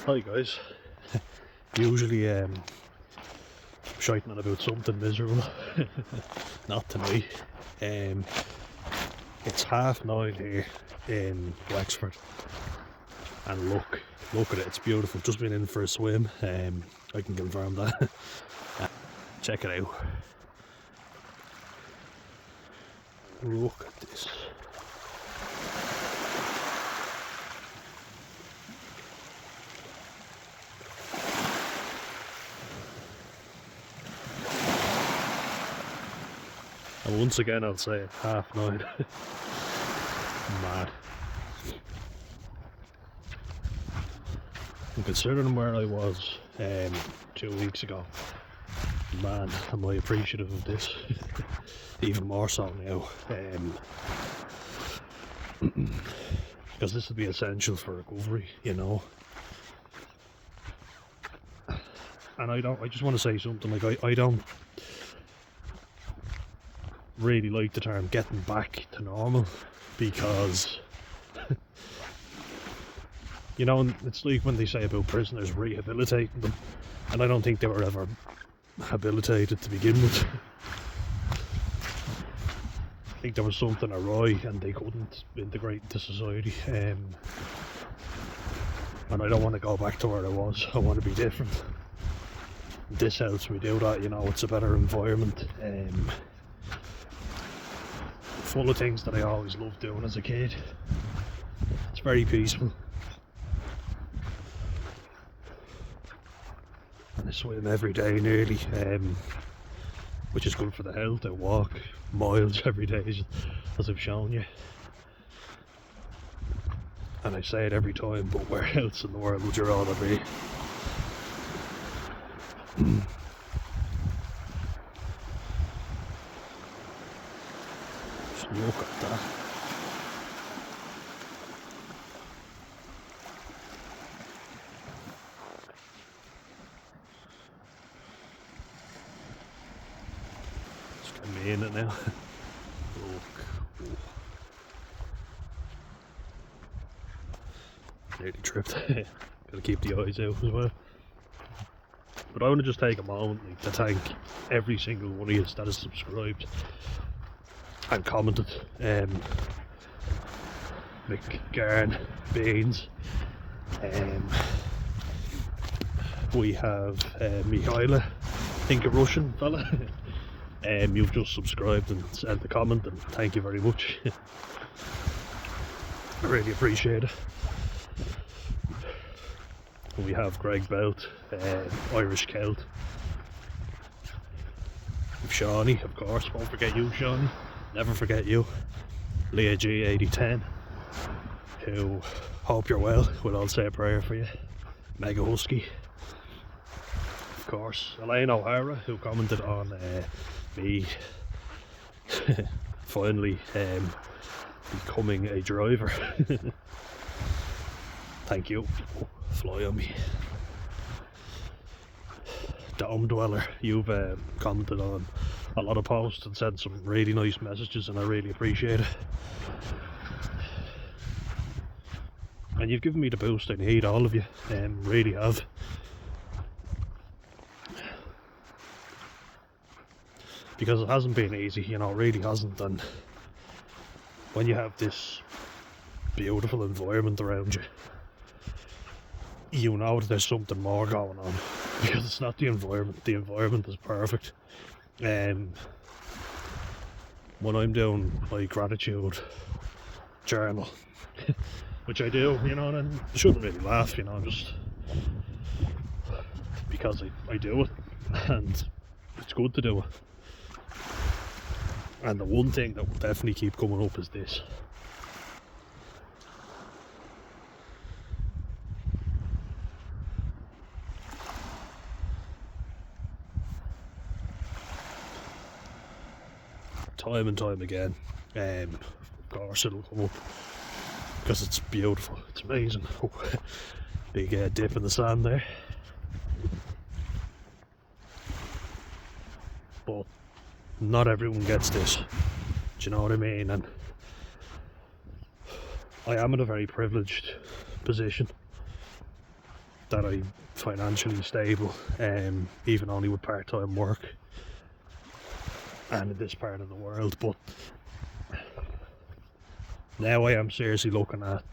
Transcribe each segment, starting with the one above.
Hi guys. Usually shouting on about something miserable. Not tonight. It's 9:30 here in Wexford, and look at it, it's beautiful. Just been in for a swim. I can confirm that. Check it out. Look at this. And once again I'll say it, 9:30. Mad. And considering where I was 2 weeks ago, man, am I appreciative of this. Even more so now. Because this will be essential for recovery, you know. And I just want to say something, like I don't really like the term getting back to normal, because you know, it's like when they say about prisoners rehabilitating them, and I don't think they were ever habilitated to begin with. I think there was something awry and they couldn't integrate into society, and I don't want to go back to where I was. I want to be different. This helps me do that, you know. It's a better environment, full of things that I always loved doing as a kid. It's very peaceful. And I swim every day nearly, which is good for the health. I walk miles every day, as I've shown you. And I say it every time, but where else in the world would you rather be? Just look at that. Just get me in it now. Look. Nearly tripped. Gotta keep the eyes out as well. But I want to just take a moment to thank every single one of you that has subscribed and commented. McGarn, Baines, we have Mihaila, I think a Russian fella. You've just subscribed and sent a comment, and thank you very much. I really appreciate it. We have Greg Belt, Irish Celt. We've Shawnee, of course, won't forget you, Shawnee. Never forget you. Leah G 8010, who hope you're well. We'll all say a prayer for you. Mega Husky, of course. Elaine O'Hara, who commented on me finally becoming a driver. Thank you. Fly on me. Dome Dweller, you've commented on a lot of posts and sent some really nice messages, and I really appreciate it. And you've given me the boost I need, all of you, really have. Because it hasn't been easy, you know, it really hasn't. And when you have this beautiful environment around you, you know that there's something more going on, because it's not the environment is perfect. When I'm doing my gratitude journal, which I do, you know, and I shouldn't really laugh, you know, just because I do it, and it's good to do it. And the one thing that will definitely keep coming up is this. Time and time again, of course it'll come up, because it's beautiful, it's amazing. Oh, big dip in the sand there. But not everyone gets this, do you know what I mean? And I am in a very privileged position. that I'm financially stable, even only with part-time work and in this part of the world. But now I am seriously looking at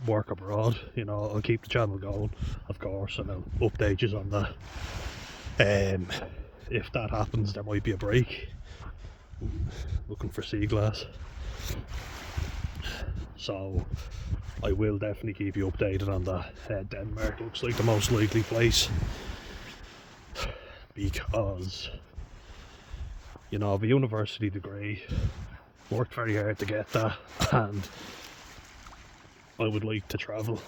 work abroad. You know, I'll keep the channel going, of course, and I'll update you on that. If that happens, there might be a break. Looking for sea glass. So I will definitely keep you updated on that. Denmark looks like the most likely place, because, you know, I have a university degree, worked very hard to get that, and I would like to travel,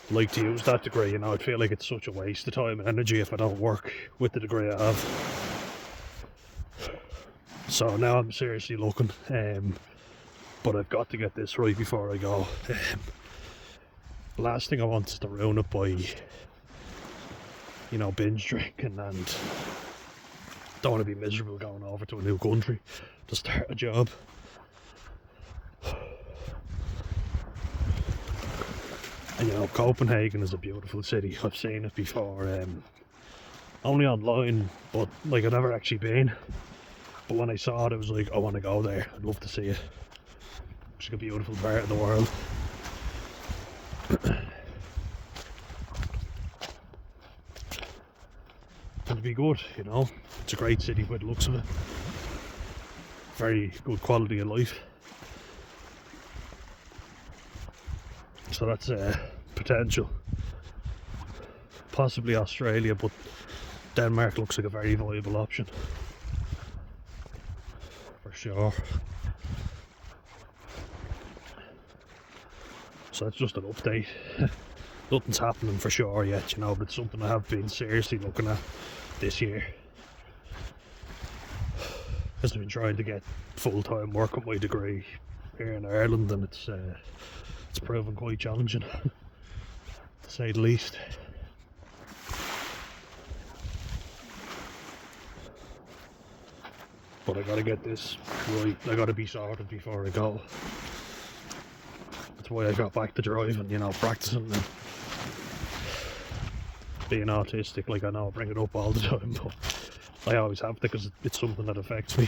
like to use that degree. You know, I'd feel like it's such a waste of time and energy if I don't work with the degree I have. So now I'm seriously looking, but I've got to get this right before I go. Last thing I want is to ruin it by, you know, binge drinking, and don't want to be miserable going over to a new country to start a job. And you know, Copenhagen is a beautiful city. I've seen it before, only online, but like I've never actually been. But when I saw it, I was like, I want to go there. I'd love to see it. It's like a beautiful part of the world. It'd be good, you know. It's a great city by the looks of it. Very good quality of life. So that's potential. Possibly Australia, but Denmark looks like a very viable option. For sure. So that's just an update. Nothing's happening for sure yet, you know, but it's something I have been seriously looking at this year. Because I've been trying to get full-time work on my degree here in Ireland, and it's proven quite challenging, to say the least. But I gotta get this right. I gotta be sorted before I go. That's why I got back to driving, you know, practicing and being autistic. Like, I know I bring it up all the time, but I always have to, because it's something that affects me.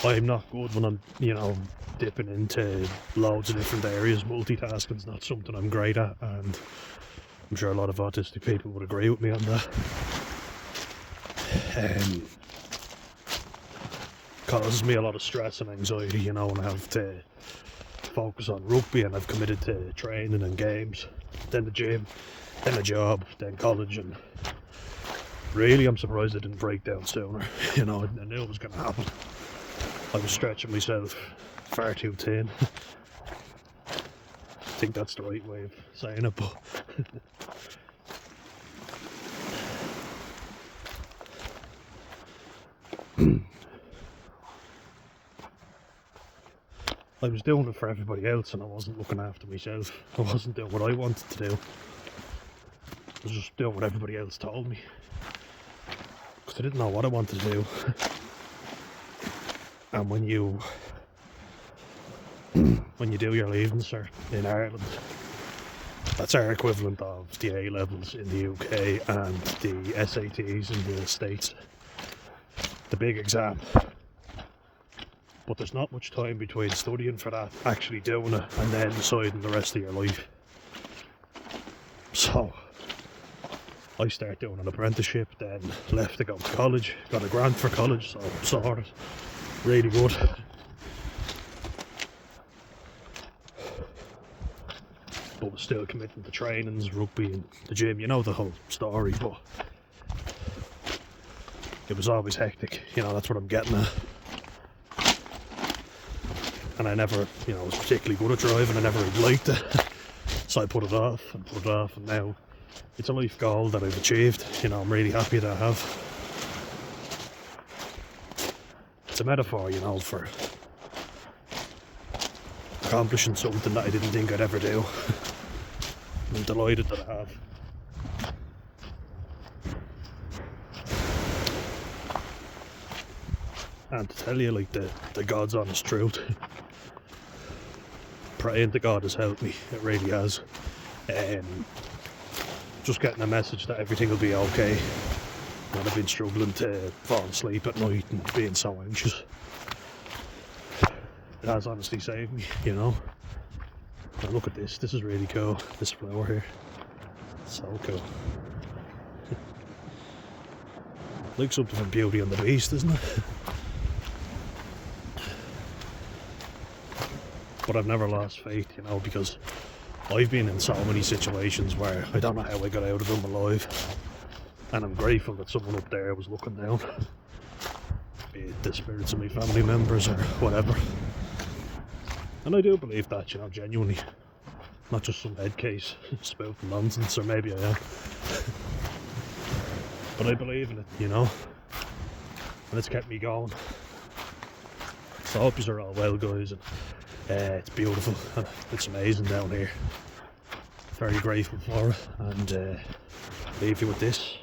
I'm not good when I'm, you know, dipping into loads of different areas. Multitasking's not something I'm great at, and I'm sure a lot of autistic people would agree with me on that. Causes me a lot of stress and anxiety, you know, and I have to focus on rugby, and I've committed to training and games, then the gym, then a job, then college, and really I'm surprised I didn't break down sooner. You know, I knew it was going to happen. I was stretching myself far too thin. I think that's the right way of saying it, but I was doing it for everybody else, and I wasn't looking after myself. I wasn't doing what I wanted to do. I was just doing what everybody else told me, because I didn't know what I wanted to do. And when you do your leaving cert in Ireland, that's our equivalent of the A levels in the UK and the SATs in the States. The big exam. But there's not much time between studying for that, actually doing it, and then deciding the rest of your life. So I started doing an apprenticeship, then left to go to college, got a grant for college, so sorted. Really good. But was still committing to trainings, rugby and the gym, you know the whole story, but it was always hectic, you know, that's what I'm getting at. And I never, you know, was particularly good at driving, I never liked it. So I put it off, and now it's a life goal that I've achieved, you know, I'm really happy that I have. It's a metaphor, you know, for accomplishing something that I didn't think I'd ever do. I'm delighted that I have. And to tell you, like, the God's honest truth, praying to God has helped me. It really has. Just getting a message that everything will be okay. When I've been struggling to fall asleep at night and being so anxious. It has honestly saved me, you know. And look at this. This is really cool. This flower here. So cool. Like something from Beauty and the Beast, isn't it? But I've never lost faith, you know, because I've been in so many situations where I don't know how I got out of them alive. And I'm grateful that someone up there was looking down. Be it the spirits of my family members or whatever. And I do believe that, you know, genuinely. Not just some head case spouting nonsense, or maybe I am. But I believe in it, you know. And it's kept me going. So I hope you're all well, guys. And it's beautiful. It's amazing down here. Very grateful for it. And leave you with this.